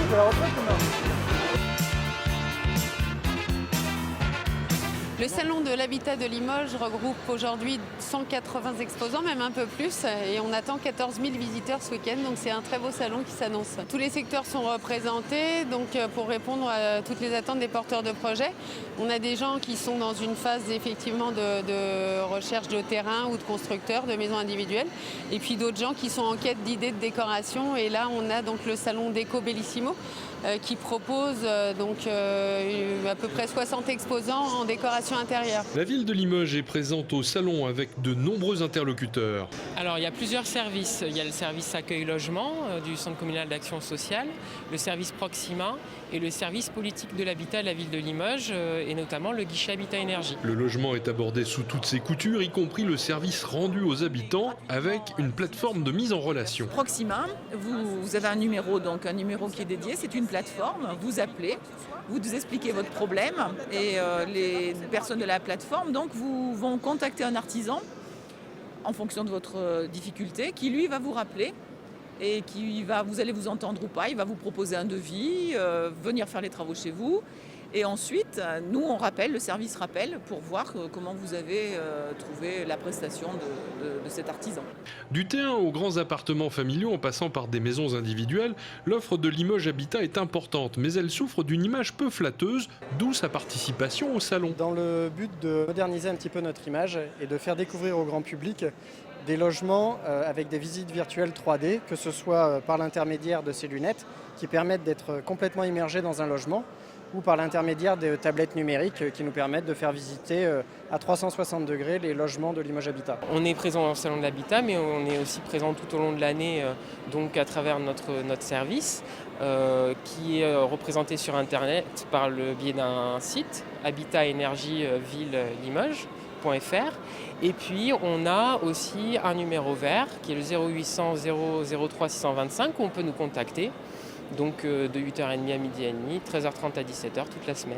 de la retraite ou non? Le Salon de l'Habitat de Limoges regroupe aujourd'hui 180 exposants, même un peu plus, et on attend 14 000 visiteurs ce week-end, donc c'est un très beau salon qui s'annonce. Tous les secteurs sont représentés, donc pour répondre à toutes les attentes des porteurs de projets. On a des gens qui sont dans une phase effectivement de recherche de terrain ou de constructeurs, de maisons individuelles, et puis d'autres gens qui sont en quête d'idées de décoration, et là on a donc le salon Déco Bellissimo, qui propose à peu près 60 exposants en décoration intérieure. La ville de Limoges est présente au salon avec de nombreux interlocuteurs. Alors il y a plusieurs services. Il y a le service accueil-logement du Centre communal d'action sociale, le service Proxima et le service politique de l'habitat de la ville de Limoges et notamment le guichet Habitat Énergie. Le logement est abordé sous toutes ses coutures, y compris le service rendu aux habitants avec une plateforme de mise en relation. Proxima, vous avez un numéro qui est dédié, c'est une plateforme, vous appelez, vous expliquez votre problème et les personnes de la plateforme vont contacter un artisan en fonction de votre difficulté qui lui va vous rappeler et vous allez vous entendre ou pas, il va vous proposer un devis, venir faire les travaux chez vous. Et ensuite, nous, on rappelle, le service rappelle pour voir comment vous avez trouvé la prestation de cet artisan. Du T1 aux grands appartements familiaux en passant par des maisons individuelles, l'offre de Limoges Habitat est importante, mais elle souffre d'une image peu flatteuse, d'où sa participation au salon. Dans le but de moderniser un petit peu notre image et de faire découvrir au grand public des logements avec des visites virtuelles 3D, que ce soit par l'intermédiaire de ces lunettes qui permettent d'être complètement immergés dans un logement, ou par l'intermédiaire de tablettes numériques qui nous permettent de faire visiter à 360 degrés les logements de Limoges Habitat. On est présent au Salon de l'Habitat, mais on est aussi présent tout au long de l'année donc à travers notre service qui est représenté sur Internet par le biais d'un site, Habitat Énergie Ville Limoges.fr. Et puis on a aussi un numéro vert qui est le 0800 003 625 où on peut nous contacter. Donc de 8h30 à 12h30, 13h30 à 17h toute la semaine.